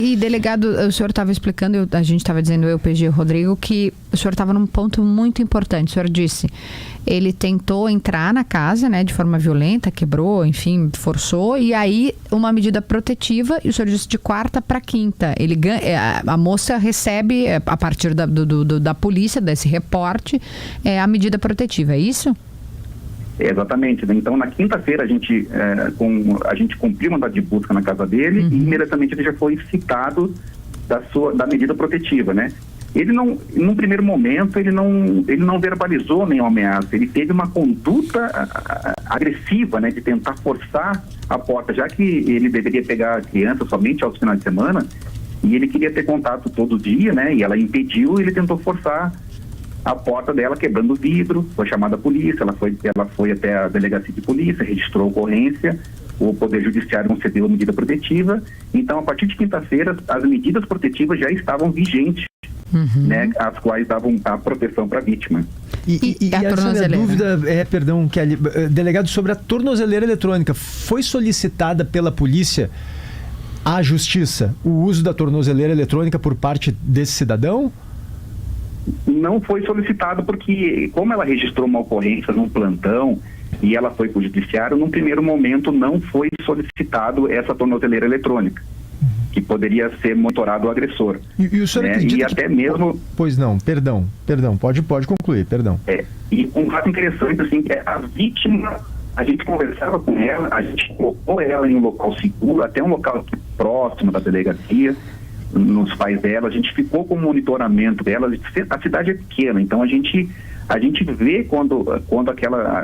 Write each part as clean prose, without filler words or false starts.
E delegado, o senhor estava explicando, a gente estava dizendo, eu, PG e o Rodrigo, que o senhor estava num ponto muito importante. O senhor disse, ele tentou entrar na casa, né, de forma violenta, quebrou, enfim, forçou, e aí uma medida protetiva, e o senhor disse de quarta para quinta. Ele a moça recebe, a partir da polícia, desse reporte, a medida protetiva, é isso? Exatamente. Então, na quinta-feira, a gente cumpriu o mandado de busca na casa dele e imediatamente ele já foi citado da medida protetiva, né? Ele não, num primeiro momento, ele não verbalizou nenhuma ameaça. Ele teve uma conduta agressiva, né? De tentar forçar a porta, já que ele deveria pegar a criança somente aos finais de semana e ele queria ter contato todo dia, né? E ela impediu e ele tentou forçar a porta dela, quebrando o vidro. Foi chamada a polícia, ela foi até a delegacia de polícia, registrou a ocorrência, o Poder Judiciário concedeu a medida protetiva. Então, a partir de quinta-feira, as medidas protetivas já estavam vigentes, né, as quais davam a proteção para a vítima. E a dúvida Kelly, delegado, sobre a tornozeleira eletrônica, foi solicitada pela polícia à justiça o uso da tornozeleira eletrônica por parte desse cidadão? Não foi solicitado porque, como ela registrou uma ocorrência num plantão e ela foi para o judiciário, num primeiro momento não foi solicitado essa tornozeleira eletrônica, que poderia ser monitorado o agressor. E o senhor acredita e até mesmo... Pois não, perdão, pode concluir, perdão. E um fato interessante, assim, que a vítima, a gente conversava com ela, a gente colocou ela em um local seguro, até um local próximo da delegacia, nos pais dela, a gente ficou com o monitoramento dela. A cidade é pequena, então a gente vê quando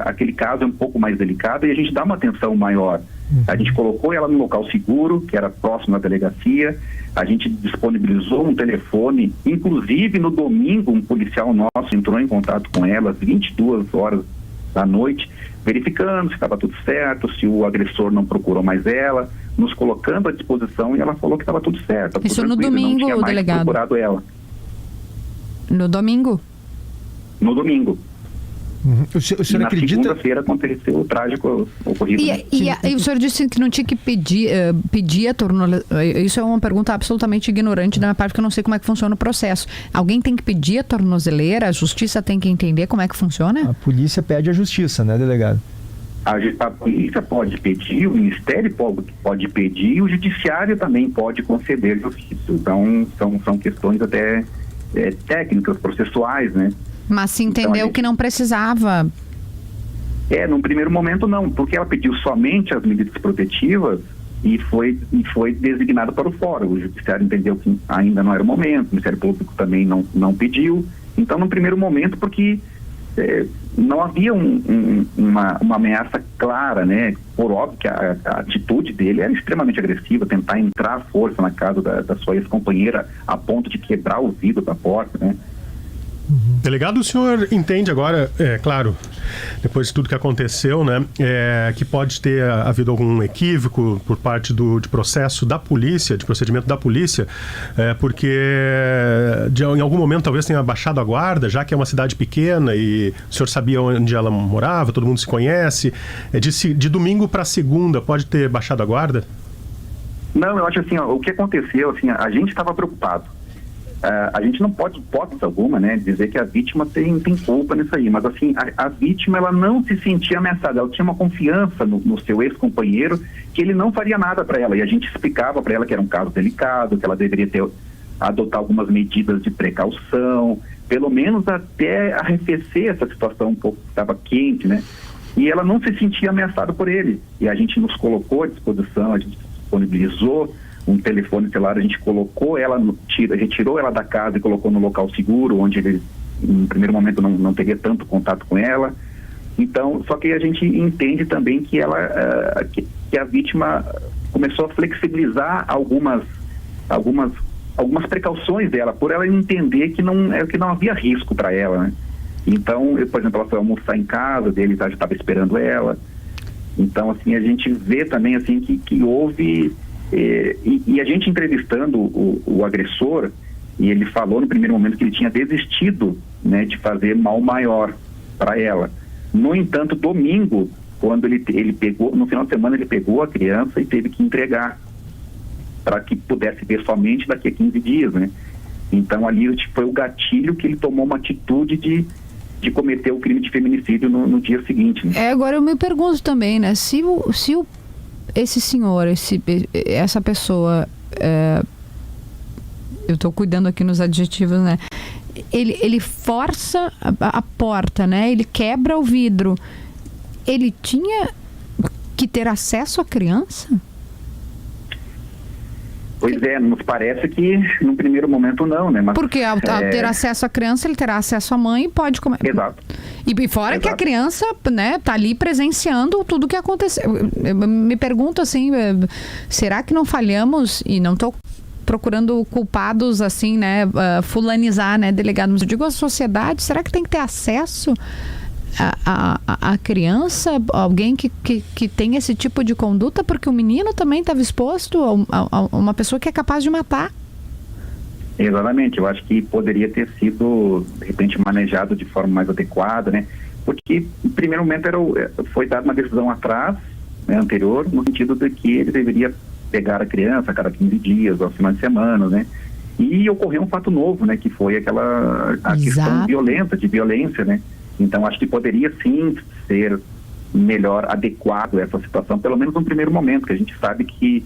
aquele caso é um pouco mais delicado e a gente dá uma atenção maior. A gente colocou ela num local seguro, que era próximo à delegacia, a gente disponibilizou um telefone, inclusive no domingo um policial nosso entrou em contato com ela às 22 horas da noite, verificando se estava tudo certo, se o agressor não procurou mais ela, nos colocando à disposição, e ela falou que estava tudo certo. Isso no domingo, não tinha mais delegado? Procurado ela. No domingo? No domingo. O senhor na acredita... segunda-feira aconteceu o trágico ocorrido. E o senhor disse que não tinha que pedir a tornozeleira. Isso é uma pergunta absolutamente ignorante da minha parte, porque eu não sei como é que funciona o processo. Alguém tem que pedir a tornozeleira? A justiça tem que entender como é que funciona? A polícia pede à justiça, né, delegado? A polícia pode pedir, o Ministério pode pedir, e o Judiciário também pode conceder justiça. Então, são questões até técnicas, processuais, né? Mas se entendeu então, que não precisava. Num primeiro momento não, porque ela pediu somente as medidas protetivas e foi designado para o fórum. O Judiciário entendeu que ainda não era o momento, o Ministério Público também não pediu. Então, no primeiro momento, porque não havia uma ameaça clara, né? Por óbvio que a atitude dele era extremamente agressiva, tentar entrar à força na casa da sua ex-companheira a ponto de quebrar o vidro da porta, né? Delegado, o senhor entende agora, claro, depois de tudo que aconteceu, né, que pode ter havido algum equívoco por parte de processo da polícia, de procedimento da polícia, porque em algum momento talvez tenha baixado a guarda, já que é uma cidade pequena e o senhor sabia onde ela morava, todo mundo se conhece, de domingo para segunda pode ter baixado a guarda? Não, eu acho assim, o que aconteceu, assim, a gente estava preocupado. A gente não pode, hipótese alguma, né, dizer que a vítima tem culpa nisso aí, mas assim, a vítima, ela não se sentia ameaçada, ela tinha uma confiança no seu ex-companheiro que ele não faria nada para ela, e a gente explicava para ela que era um caso delicado, que ela deveria adotar algumas medidas de precaução, pelo menos até arrefecer essa situação um pouco que estava quente, né, e ela não se sentia ameaçada por ele, e a gente nos colocou à disposição, a gente disponibilizou um telefone celular, a gente colocou ela, retirou ela da casa e colocou no local seguro, onde ele, no primeiro momento, não teria tanto contato com ela. Então, só que a gente entende também que que a vítima começou a flexibilizar algumas precauções dela, por ela entender que não havia risco para ela, né? Então, por exemplo, ela foi almoçar em casa dele, já estava esperando ela. Então, assim, a gente vê também assim que houve... E a gente entrevistando o agressor, e ele falou no primeiro momento que ele tinha desistido, né, de fazer mal maior para ela. No entanto, domingo, quando ele pegou, no final de semana ele pegou a criança e teve que entregar. para que pudesse ver somente daqui a 15 dias, né? Então ali foi o gatilho que ele tomou uma atitude de cometer o crime de feminicídio no dia seguinte, né? Agora eu me pergunto também, né? Esse senhor, essa pessoa, eu estou cuidando aqui nos adjetivos, né? Ele força a porta, né? Ele quebra o vidro. Ele tinha que ter acesso à criança? Pois é, nos parece que no primeiro momento não, né? Mas, porque ao ter acesso à criança, ele terá acesso à mãe e pode comer. Exato. E fora que a criança, né, tá ali presenciando tudo o que aconteceu. Eu me pergunto assim, será que não falhamos, e não estou procurando culpados assim, né, fulanizar, né, delegado, mas eu digo a sociedade, será que tem que ter acesso a criança, alguém que tem esse tipo de conduta, porque o menino também estava exposto a uma pessoa que é capaz de matar? Exatamente, eu acho que poderia ter sido, de repente, manejado de forma mais adequada, né? Porque, no primeiro momento, foi dada uma decisão atrás, né, anterior, no sentido de que ele deveria pegar a criança a cada 15 dias, aos finais de semana, né? E ocorreu um fato novo, né? Que foi a questão de violência, né? Então, acho que poderia, sim, ser melhor adequado a essa situação, pelo menos no primeiro momento, que a gente sabe que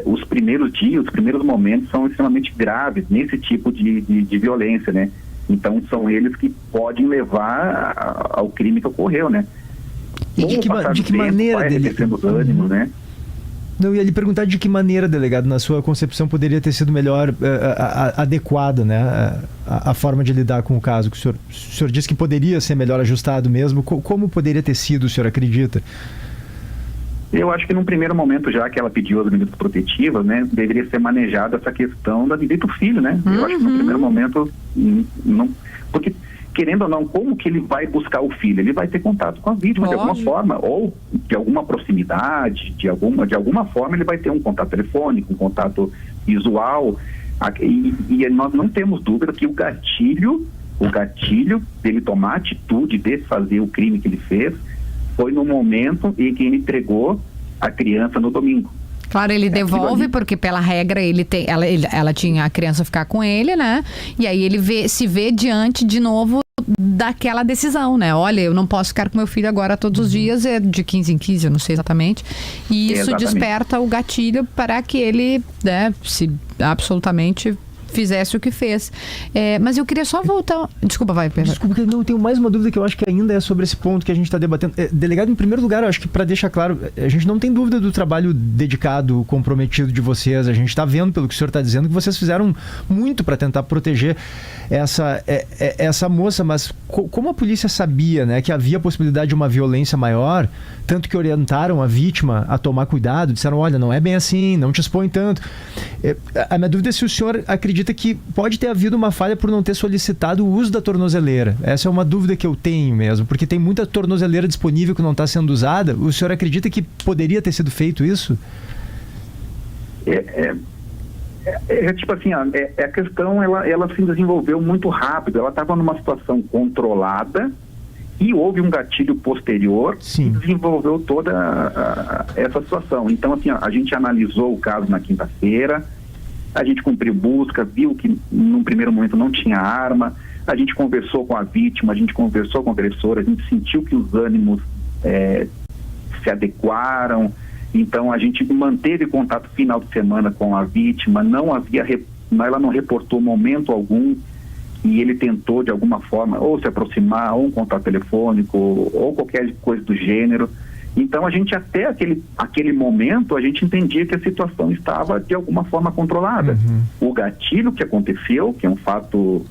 os primeiros dias, os primeiros momentos são extremamente graves nesse tipo de violência, né? Então, são eles que podem levar ao crime que ocorreu, né? E de que maneira dele... os ânimos, né? Não, eu ia lhe perguntar de que maneira, delegado, na sua concepção, poderia ter sido melhor adequada, né, a forma de lidar com o caso. O senhor disse que poderia ser melhor ajustado mesmo. Como poderia ter sido, o senhor acredita? Eu acho que num primeiro momento, já que ela pediu as medidas protetivas, né, deveria ser manejada essa questão da vida do filho, né? Eu acho que no primeiro momento, não... Porque, querendo ou não, como que ele vai buscar o filho? Ele vai ter contato com a vítima de alguma forma, ou de alguma proximidade, de alguma forma ele vai ter um contato telefônico, um contato visual, e nós não temos dúvida que o gatilho dele tomar a atitude de fazer o crime que ele fez foi no momento em que ele entregou a criança no domingo. Claro, ele devolve, porque pela regra ela tinha a criança ficar com ele, né? E aí ele se vê diante de novo daquela decisão, né? Olha, eu não posso ficar com meu filho agora todos os dias, é de 15 em 15, eu não sei exatamente. E isso desperta o gatilho para que ele, né, se absolutamente fizesse o que fez. Mas eu queria só voltar... Desculpa, vai, Pedro. Desculpa, que não, tenho mais uma dúvida que eu acho que ainda é sobre esse ponto que a gente está debatendo. Delegado, em primeiro lugar, eu acho que para deixar claro, a gente não tem dúvida do trabalho dedicado, comprometido de vocês. A gente está vendo, pelo que o senhor está dizendo, que vocês fizeram muito para tentar proteger essa moça, mas como a polícia sabia, né, que havia a possibilidade de uma violência maior, tanto que orientaram a vítima a tomar cuidado, disseram, olha, não é bem assim, não te expõe tanto. A minha dúvida é se o senhor acredita que pode ter havido uma falha por não ter solicitado o uso da tornozeleira. Essa é uma dúvida que eu tenho mesmo, porque tem muita tornozeleira disponível que não está sendo usada. O senhor acredita que poderia ter sido feito isso? Tipo assim, a questão ela se desenvolveu muito rápido. Ela estava numa situação controlada e houve um gatilho posterior que desenvolveu toda essa situação. Então, assim, a gente analisou o caso na quinta-feira, a gente cumpriu busca, viu que num primeiro momento não tinha arma, a gente conversou com a vítima, a gente conversou com o agressor, a gente sentiu que os ânimos se adequaram, então a gente manteve contato final de semana com a vítima, ela não reportou momento algum e ele tentou de alguma forma ou se aproximar, ou um contato telefônico, ou qualquer coisa do gênero. Então a gente até aquele momento a gente entendia que a situação estava de alguma forma controlada. O gatilho que aconteceu, que é um fato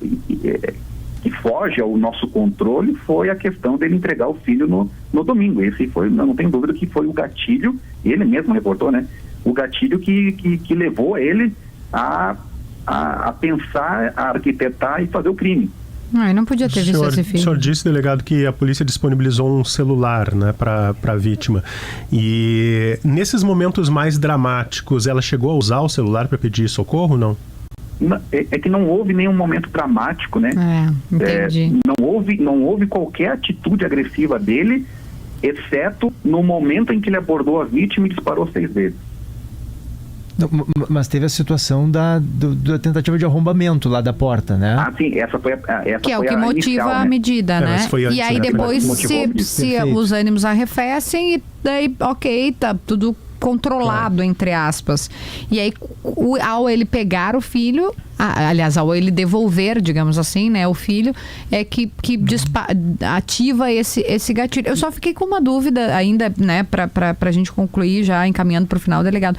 que foge ao nosso controle, foi a questão dele entregar o filho no domingo. Esse foi, não tem dúvida que foi o gatilho, ele mesmo reportou, né? O gatilho que levou ele a pensar, a arquitetar e fazer o crime. Não podia ter visto esse filho. O senhor disse, delegado, que a polícia disponibilizou um celular, né, para a vítima. E nesses momentos mais dramáticos, ela chegou a usar o celular para pedir socorro, não? É que não houve nenhum momento dramático, né? Entendi. Não houve qualquer atitude agressiva dele, exceto no momento em que ele abordou a vítima e disparou 6 vezes. Não, mas teve a situação da tentativa de arrombamento lá da porta, né? Ah, sim, essa foi que é o que a motiva inicial, a né? medida, né? Mas foi antes, E aí né? depois, Motivou. se os ânimos arrefecem, e daí, ok, tá tudo controlado, entre aspas. E aí, ao ele pegar o filho, aliás, ao ele devolver, digamos assim, né, o filho, é que ativa esse gatilho. Eu só fiquei com uma dúvida ainda, né, pra gente concluir, já encaminhando pro final, delegado.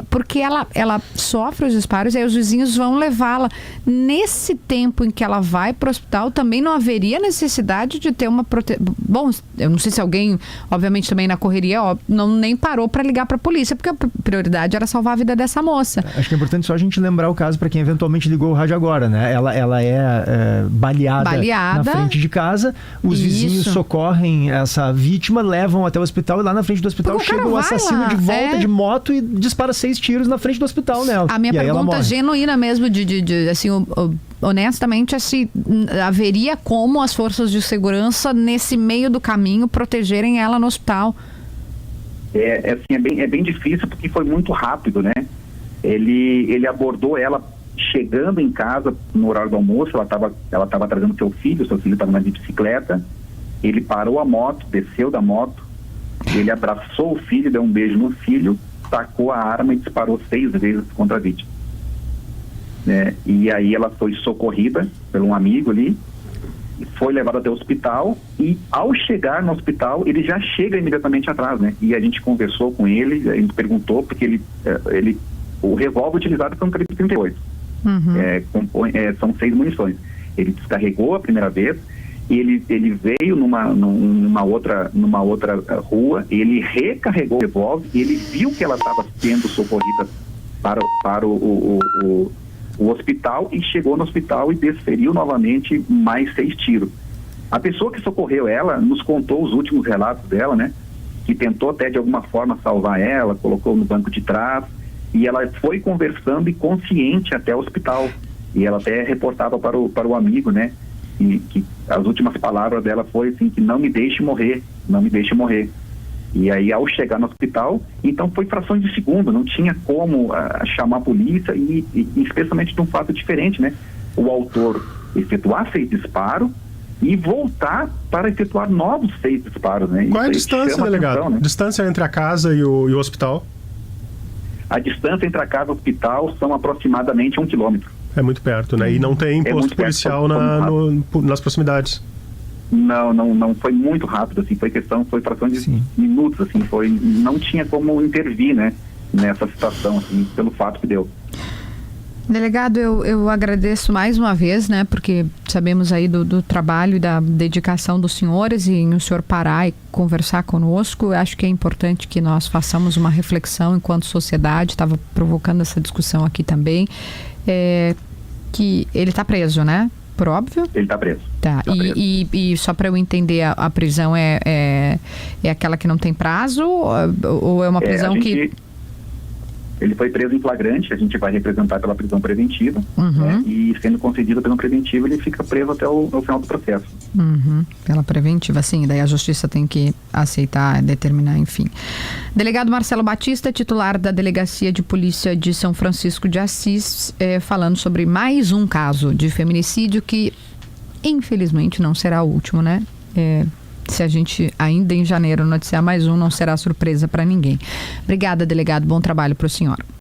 Porque ela sofre os disparos e aí os vizinhos vão levá-la. Nesse tempo em que ela vai pro hospital, também não haveria necessidade de ter uma proteção. Bom, eu não sei se alguém, obviamente também na correria, nem parou para ligar pra polícia, porque a prioridade era salvar a vida dessa moça. Acho que é importante só a gente lembrar o caso para quem eventualmente ligou o rádio agora, né? Ela é baleada na frente de casa, os vizinhos socorrem essa vítima, levam até o hospital e lá na frente do hospital chega o assassino de volta de moto e dispara 6 tiros na frente do hospital nela. A minha pergunta genuína mesmo, assim, honestamente, assim, haveria como as forças de segurança nesse meio do caminho protegerem ela no hospital? É bem difícil porque foi muito rápido, né? Ele abordou ela chegando em casa no horário do almoço, ela estava trazendo seu filho estava na bicicleta, ele parou a moto, desceu da moto, ele abraçou o filho, deu um beijo no filho, tacou a arma e disparou 6 vezes contra a vítima. E aí ela foi socorrida por um amigo ali, foi levado até o hospital e ao chegar no hospital ele já chega imediatamente atrás, né? E a gente conversou com ele, a gente perguntou porque o revólver utilizado foi um calibre 38. São 6 munições. Ele descarregou a primeira vez e ele veio numa outra rua, ele recarregou o revólver e ele viu que ela estava sendo socorrida para o hospital e chegou no hospital e desferiu novamente mais 6 tiros. A pessoa que socorreu ela nos contou os últimos relatos dela, né? Que tentou até de alguma forma salvar ela, colocou no banco de trás e ela foi conversando e consciente até o hospital. E ela até reportava para o amigo, né? E que as últimas palavras dela foi assim, que não me deixe morrer, não me deixe morrer. E aí, ao chegar no hospital, então foi frações de segundo, não tinha como chamar a polícia e especialmente de um fato diferente, né? O autor efetuar 6 disparos e voltar para efetuar novos 6 disparos, né? Qual é a distância, delegado? Atenção, né? Distância entre a casa e o hospital? A distância entre a casa e o hospital são aproximadamente 1 quilômetro. É muito perto, né? E não tem posto policial nas proximidades. Não foi muito rápido, assim, foi fração de minutos, assim, não tinha como intervir, né, nessa situação, assim, pelo fato que deu. Delegado, eu agradeço mais uma vez, né, porque sabemos aí do trabalho e da dedicação dos senhores e o senhor parar e conversar conosco. Eu acho que é importante que nós façamos uma reflexão enquanto sociedade, estava provocando essa discussão aqui também, que ele está preso, né? Por óbvio? Ele está preso. Tá. E só para eu entender, a prisão é aquela que não tem prazo ou é uma prisão que... Ele foi preso em flagrante, a gente vai representar pela prisão preventiva, né? E sendo concedido a prisão preventiva, ele fica preso até o final do processo. Pela preventiva, sim, daí a justiça tem que aceitar, determinar, enfim. Delegado Marcelo Batista, titular da Delegacia de Polícia de São Francisco de Assis, falando sobre mais um caso de feminicídio que, infelizmente, não será o último, né? Se a gente ainda em janeiro noticiar mais um, não será surpresa para ninguém. Obrigada, delegado. Bom trabalho para o senhor.